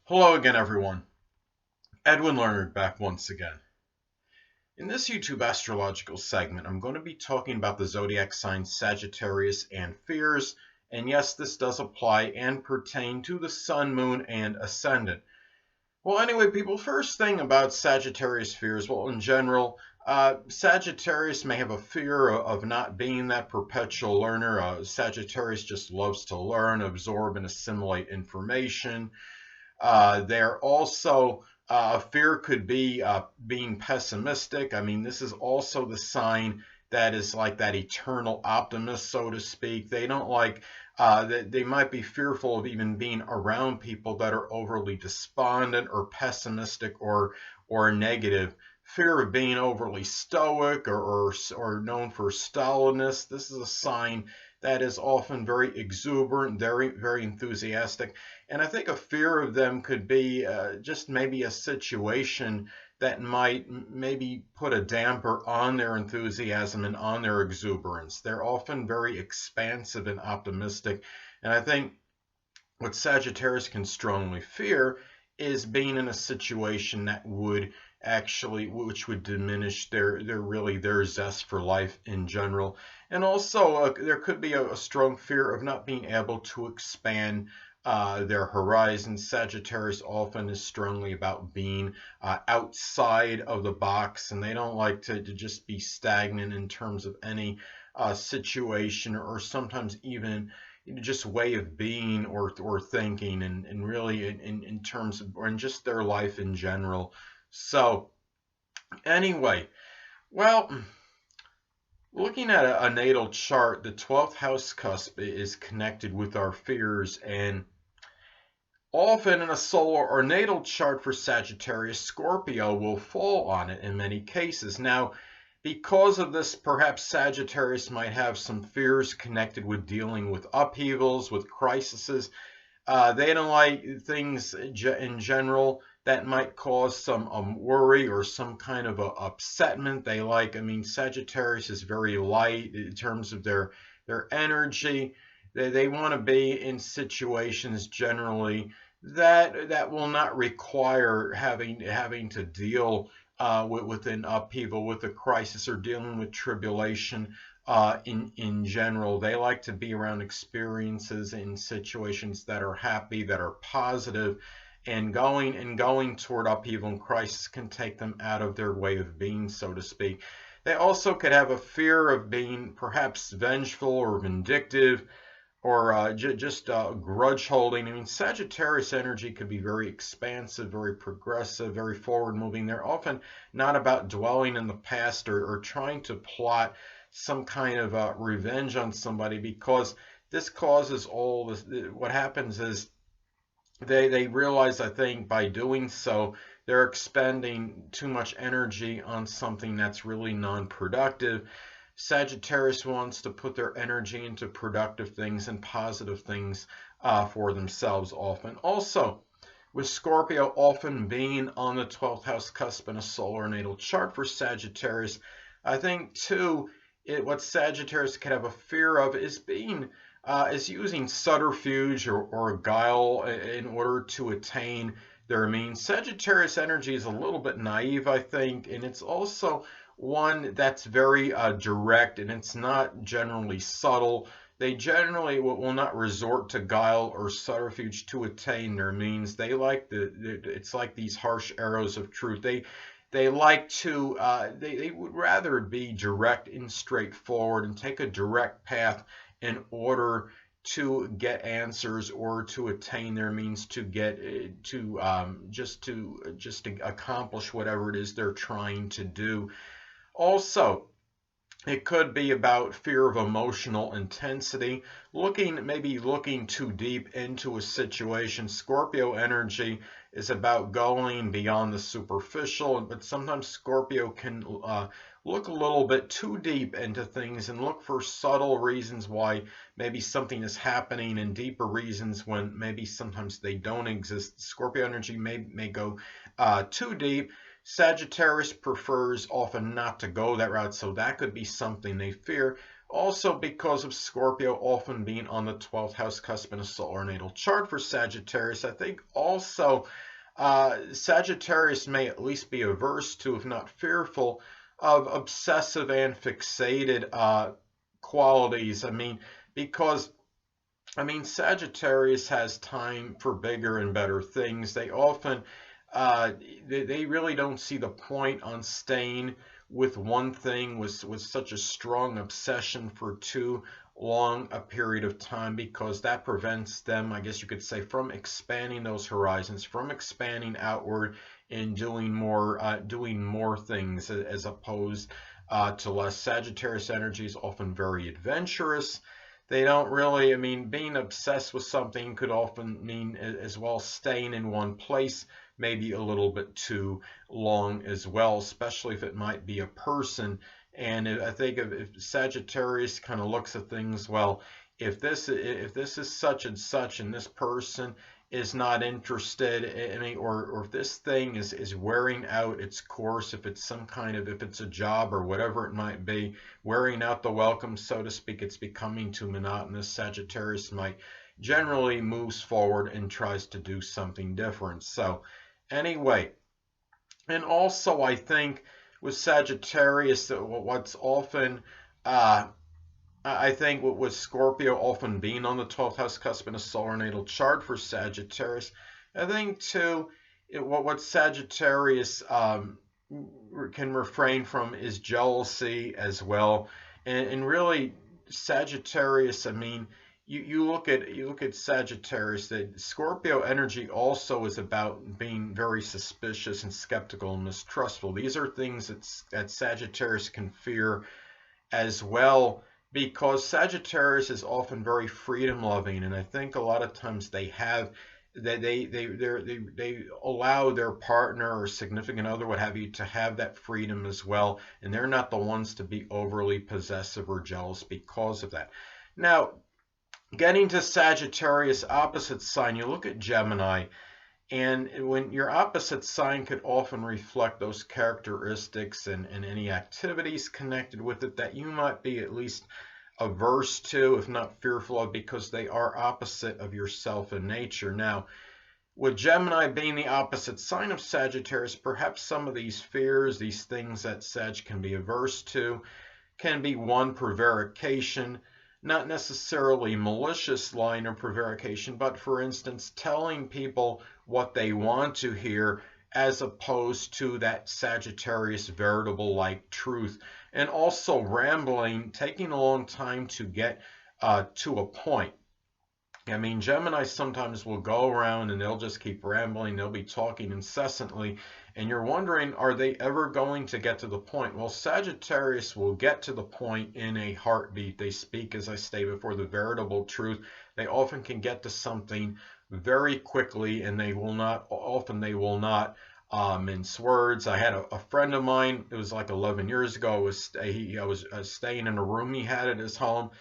Hello again, everyone. Edwin Learnard back once again. In this YouTube astrological segment, I'm going to be talking about the zodiac signs Sagittarius and Fears. And yes, this does apply and pertain to the Sun, Moon, and Ascendant. Well, anyway, people, first thing about Sagittarius Fears, well, in general, Sagittarius may have a fear of not being that perpetual learner. Sagittarius just loves to learn, absorb, and assimilate information. They're also fear could be being pessimistic. I mean, this is also the sign that is like that eternal optimist, so to speak. They don't like they might be fearful of even being around people that are overly despondent or pessimistic or negative. Fear of being overly stoic or known for stolidness. This is a sign that is often very exuberant, very enthusiastic. And I think a fear of them could be just maybe a situation that might maybe put a damper on their enthusiasm and on their exuberance. They're often very expansive and optimistic. And I think what Sagittarius can strongly fear is being in a situation that would which would diminish their zest for life in general. And also there could be a strong fear of not being able to expand their horizons. Sagittarius often is strongly about being outside of the box, and they don't like to just be stagnant in terms of any situation, or sometimes even just way of being or thinking, and really in terms of, or in just their life in general. So anyway, well, looking at a natal chart, the 12th house cusp is connected with our fears, and often in a solar or natal chart for Sagittarius, Scorpio will fall on it in many cases. Now, because of this, perhaps Sagittarius might have some fears connected with dealing with upheavals, with crises. They don't like things in general that might cause some worry or some kind of upsetment. They like, I mean, Sagittarius is very light in terms of their energy. They want to be in situations generally that will not require having to deal with an upheaval, with a crisis, or dealing with tribulation. In general, they like to be around experiences in situations that are happy, that are positive, and going toward upheaval and crisis can take them out of their way of being, so to speak. They also could have a fear of being perhaps vengeful or vindictive, or just grudge holding. I mean, Sagittarius energy could be very expansive, very progressive, very forward moving. They're often not about dwelling in the past, or trying to plot some kind of revenge on somebody, because this causes all this. What happens is they realize, I think, by doing so, they're expending too much energy on something that's really non-productive. Sagittarius wants to put their energy into productive things and positive things for themselves often. Also, with Scorpio often being on the 12th house cusp in a solar natal chart for Sagittarius, I think too, what Sagittarius could have a fear of is using subterfuge or guile in order to attain their means. Sagittarius energy is a little bit naive, I think, and it's also one that's very direct, and it's not generally subtle. They generally will not resort to guile or subterfuge to attain their means. They like it's like these harsh arrows of truth. They like to they would rather be direct and straightforward and take a direct path in order to get answers or to attain their means, to get just to accomplish whatever it is they're trying to do. Also, it could be about fear of emotional intensity, maybe looking too deep into a situation. Scorpio energy is about going beyond the superficial, but sometimes Scorpio can look a little bit too deep into things and look for subtle reasons why maybe something is happening, and deeper reasons when maybe sometimes they don't exist. Scorpio energy may go too deep. Sagittarius prefers often not to go that route, so that could be something they fear. Also, because of Scorpio often being on the 12th house cusp in a solar natal chart for Sagittarius, I think also Sagittarius may at least be averse to, if not fearful, of obsessive and fixated qualities. Because Sagittarius has time for bigger and better things. They often, they really don't see the point on staying with one thing with such a strong obsession for too long a period of time, because that prevents them, I guess you could say, from expanding those horizons, from expanding outward and doing more things as opposed to less. Sagittarius energy is often very adventurous. They don't really, being obsessed with something could often mean as well staying in one place, maybe a little bit too long as well, especially if it might be a person. And I think if Sagittarius kind of looks at things, well, if this is such and such, and this person is not interested, or if this thing is wearing out its course, if it's if it's a job or whatever it might be, wearing out the welcome, so to speak, it's becoming too monotonous, Sagittarius might generally moves forward and tries to do something different. So anyway, and also I think with Sagittarius, what's often I think with Scorpio often being on the 12th house cusp in a solar natal chart for Sagittarius, I think too what Sagittarius can refrain from is jealousy as well. And really, Sagittarius, you look at Sagittarius, that Scorpio energy also is about being very suspicious and skeptical and mistrustful. These are things that Sagittarius can fear as well, because Sagittarius is often very freedom loving, and I think a lot of times they allow their partner or significant other, what have you, to have that freedom as well, and they're not the ones to be overly possessive or jealous because of that. Now, getting to Sagittarius opposite sign, you look at Gemini, and when your opposite sign could often reflect those characteristics and any activities connected with it that you might be at least averse to, if not fearful of, because they are opposite of yourself in nature. Now, with Gemini being the opposite sign of Sagittarius, perhaps some of these fears, these things that Sag can be averse to, can be one, prevarication. Not necessarily malicious line of prevarication, but for instance, telling people what they want to hear as opposed to that Sagittarius veritable like truth. And also rambling, taking a long time to get to a point. Gemini sometimes will go around and they'll just keep rambling. They'll be talking incessantly. And you're wondering, are they ever going to get to the point? Well, Sagittarius will get to the point in a heartbeat. They speak, as I stated before, the veritable truth. They often can get to something very quickly, and they will not mince words. I had a friend of mine, it was like 11 years ago, I was staying in a room he had at his home,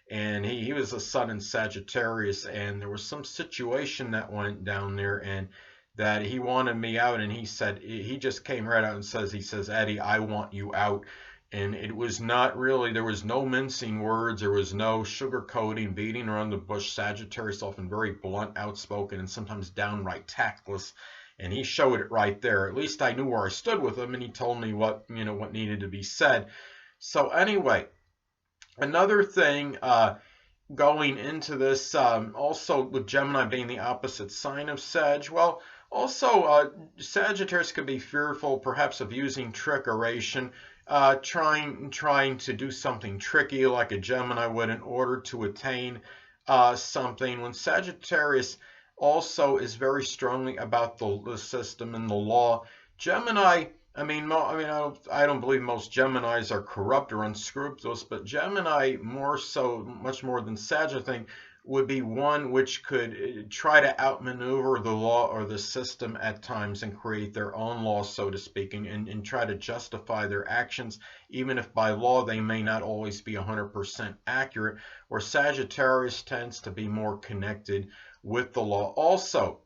and he was a sun in Sagittarius, and there was some situation that went down there, and that he wanted me out, and he just came right out and says, Eddie, I want you out. And it was not really, there was no mincing words, there was no sugarcoating, beating around the bush. Sagittarius often very blunt, outspoken, and sometimes downright tactless. And he showed it right there. At least I knew where I stood with him, and he told me what needed to be said. So anyway, another thing going into this, also with Gemini being the opposite sign of Sag, well, also Sagittarius could be fearful perhaps of using trickeration, trying to do something tricky like a Gemini would in order to attain something. When Sagittarius also is very strongly about the system and the law, Gemini, I don't believe most Geminis are corrupt or unscrupulous, but Gemini more so, much more than Sag, I think, would be one which could try to outmaneuver the law or the system at times and create their own law, so to speak, and try to justify their actions, even if by law they may not always be 100% accurate, where Sagittarius tends to be more connected with the law. Also,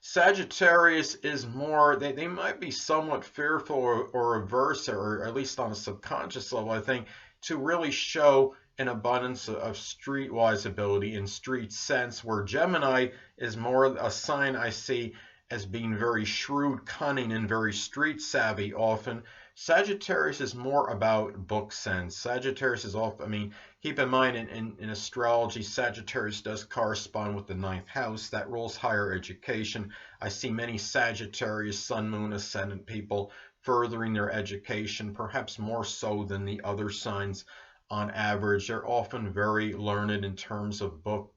Sagittarius is more, they might be somewhat fearful or averse, or at least on a subconscious level, I think, to really show an abundance of streetwise ability and street sense, where Gemini is more a sign I see as being very shrewd, cunning, and very street savvy often. Sagittarius is more about book sense. Sagittarius is often, keep in mind in astrology, Sagittarius does correspond with the 9th house. That rules higher education. I see many Sagittarius, Sun, Moon, Ascendant people furthering their education, perhaps more so than the other signs on average. They're often very learned in terms of book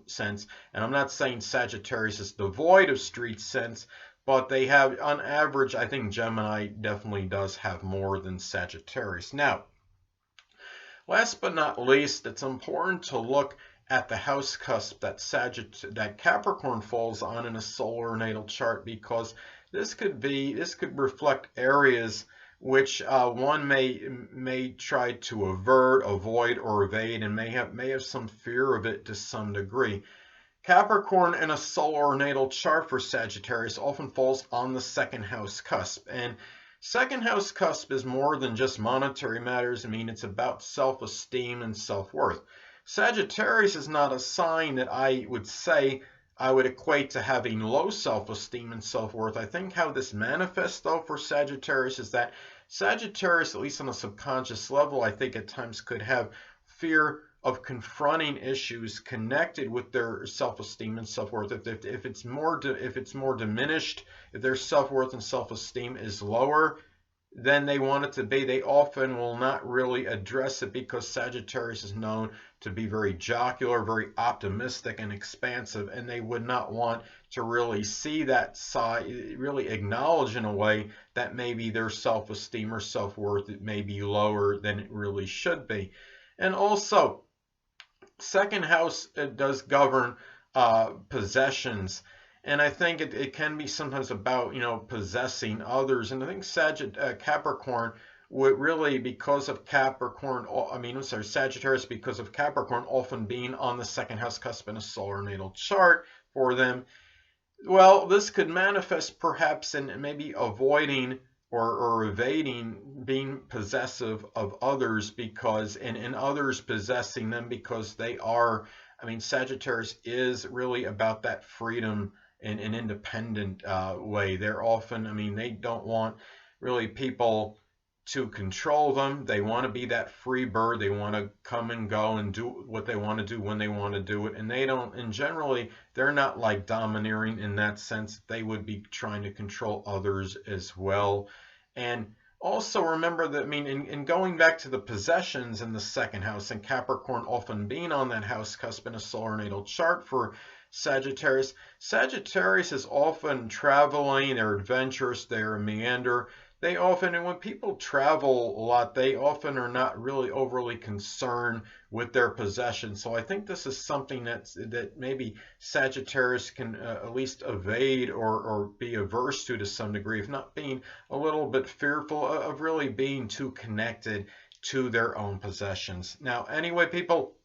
sense. And I'm not saying Sagittarius is devoid of street sense, but they have, on average, I think Gemini definitely does have more than Sagittarius. Now, last but not least, it's important to look at the house cusp that Capricorn falls on in a solar natal chart, because this could reflect areas which one may try to avert, avoid, or evade, and may have some fear of it to some degree. Capricorn in a solar natal chart for Sagittarius often falls on the 2nd house cusp, and 2nd house cusp is more than just monetary matters. It's about self-esteem and self-worth. Sagittarius is not a sign that I would say I would equate to having low self-esteem and self-worth. I think how this manifests, though, for Sagittarius is that Sagittarius, at least on a subconscious level, I think at times could have fear of confronting issues connected with their self-esteem and self-worth. If it's more diminished, if their self-worth and self-esteem is lower than they want it to be, they often will not really address it, because Sagittarius is known to be very jocular, very optimistic and expansive, and they would not want to really see that side, really acknowledge in a way that maybe their self-esteem or self-worth may be lower than it really should be. And also, 2nd house does govern possessions, and I think it can be sometimes about possessing others. And I think Capricorn would really, because of Capricorn, Sagittarius, because of Capricorn often being on the 2nd house cusp in a solar natal chart for them, well, this could manifest perhaps in maybe avoiding or evading being possessive of others, because and others possessing them, because they are, Sagittarius is really about that freedom in an independent way. They're often, they don't want really people to control them. They want to be that free bird. They want to come and go and do what they want to do when they want to do it. And they don't, and generally, they're not like domineering in that sense. They would be trying to control others as well. And also remember that, in going back to the possessions in the 2nd house, and Capricorn often being on that house cusp in a solar natal chart for Sagittarius, Sagittarius is often traveling, they're adventurous, they're meander. They often, and when people travel a lot, they often are not really overly concerned with their possessions. So I think this is something that maybe Sagittarius can at least evade or be averse to some degree, if not being a little bit fearful of really being too connected to their own possessions. Now, anyway, people,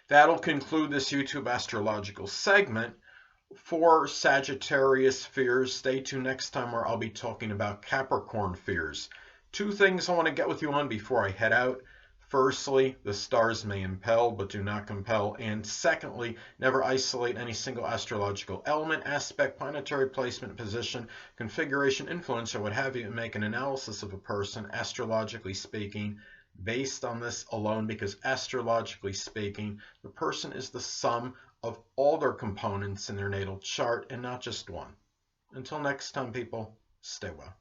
that'll conclude this YouTube astrological segment for Sagittarius fears. Stay tuned next time, where I'll be talking about Capricorn fears. 2 things I want to get with you on before I head out. Firstly, the stars may impel but do not compel. And secondly, never isolate any single astrological element, aspect, planetary placement, position, configuration, influence, or what have you, and make an analysis of a person, astrologically speaking, based on this alone, because astrologically speaking, the person is the sum of all their components in their natal chart and not just one. Until next time, people, stay well.